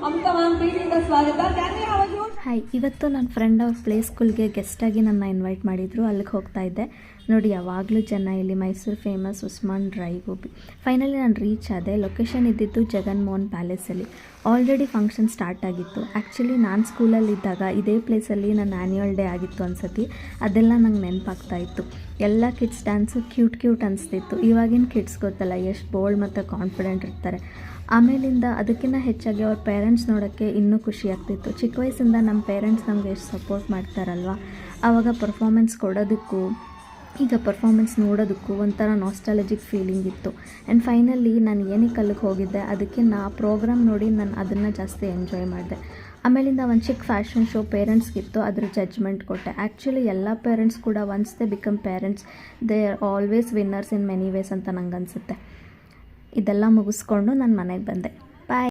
ಅಮೃತ ma'am ಪ್ರೀತಿಯಿಂದ ಸ್ವಾಗತ. Hi, ಇವತ್ತು ನನ್ನ ಫ್ರೆಂಡ್ ಅವ್ರ ಪ್ಲೇ ಸ್ಕೂಲ್ಗೆ ಗೆಸ್ಟಾಗಿ ನನ್ನ ಇನ್ವೈಟ್ ಮಾಡಿದರು. ಅಲ್ಲಿಗೆ ಹೋಗ್ತಾ ಇದ್ದೆ. ನೋಡಿ, ಯಾವಾಗಲೂ ಜನ ಇಲ್ಲಿ. Mysuru famous Usman dry gobi. Finally ನಾನು ರೀಚ್ ಆದೆ. ಲೊಕೇಶನ್ ಇದ್ದಿದ್ದು ಜಗನ್ಮೋಹನ್ ಪ್ಯಾಲೇಸಲ್ಲಿ. ಆಲ್ರೆಡಿ ಫಂಕ್ಷನ್ ಸ್ಟಾರ್ಟ್ ಆಗಿತ್ತು. ಆ್ಯಕ್ಚುಲಿ ನಾನು ಸ್ಕೂಲಲ್ಲಿದ್ದಾಗ ಇದೇ ಪ್ಲೇಸಲ್ಲಿ ನನ್ನ ಆ್ಯನ್ಯುವಲ್ ಡೇ ಆಗಿತ್ತು ಅನ್ಸತಿ. ಅದೆಲ್ಲ ನಂಗೆ ನೆನಪಾಗ್ತಾ ಇತ್ತು. ಎಲ್ಲ ಕಿಡ್ಸ್ ಡ್ಯಾನ್ಸು ಕ್ಯೂಟ್ ಅನಿಸ್ತಿತ್ತು. ಇವಾಗಿನ ಕಿಡ್ಸ್ ಗೊತ್ತಲ್ಲ, ಎಷ್ಟು ಬೋಲ್ಡ್ ಮತ್ತು ಕಾನ್ಫಿಡೆಂಟ್ ಇರ್ತಾರೆ. ಆಮೇಲಿಂದ ಅದಕ್ಕಿಂತ ಹೆಚ್ಚಾಗಿ ಅವ್ರ ಪೇರೆಂಟ್ಸ್ ನೋಡೋಕ್ಕೆ ಇನ್ನೂ ಖುಷಿ ಆಗ್ತಿತ್ತು. ಚಿಕ್ಕ ವಯಸ್ಸಿಂದ ನಮ್ಮ ಪೇರೆಂಟ್ಸ್ ನಮಗೆ ಎಷ್ಟು ಸಪೋರ್ಟ್ ಮಾಡ್ತಾರಲ್ವ, ಆವಾಗ ಪರ್ಫಾಮೆನ್ಸ್ ಕೊಡೋದಕ್ಕೂ ಈಗ ಪರ್ಫಾಮೆನ್ಸ್ ನೋಡೋದಕ್ಕೂ ಒಂಥರ ನಾಸ್ಟಾಲಜಿಕ್ ಫೀಲಿಂಗ್ ಇತ್ತು. ಆ್ಯಂಡ್ ಫೈನಲಿ ನಾನು ಏನಕ್ಕೆ ಅಲ್ಲಿಗೆ ಹೋಗಿದ್ದೆ, ಅದಕ್ಕಿಂತ ಆ ಪ್ರೋಗ್ರಾಮ್ ನೋಡಿ ನಾನು ಅದನ್ನು ಜಾಸ್ತಿ ಎಂಜಾಯ್ ಮಾಡಿದೆ. ಆಮೇಲಿಂದ ಒಂದು ಚಿಕ್ಕ ಫ್ಯಾಷನ್ ಶೋ ಪೇರೆಂಟ್ಸ್ಗಿತ್ತು, ಅದ್ರ ಜಡ್ಜ್ಮೆಂಟ್ ಕೊಟ್ಟೆ. ಆ್ಯಕ್ಚುಲಿ ಎಲ್ಲ ಪೇರೆಂಟ್ಸ್ ಕೂಡ once they become parents they are always winners in many ways ಅಂತ ನಂಗೆ ಅನಿಸುತ್ತೆ. ಇದೆಲ್ಲ ಮುಗಿಸ್ಕೊಂಡು ನಾನು ಮನೆಗೆ ಬಂದೆ.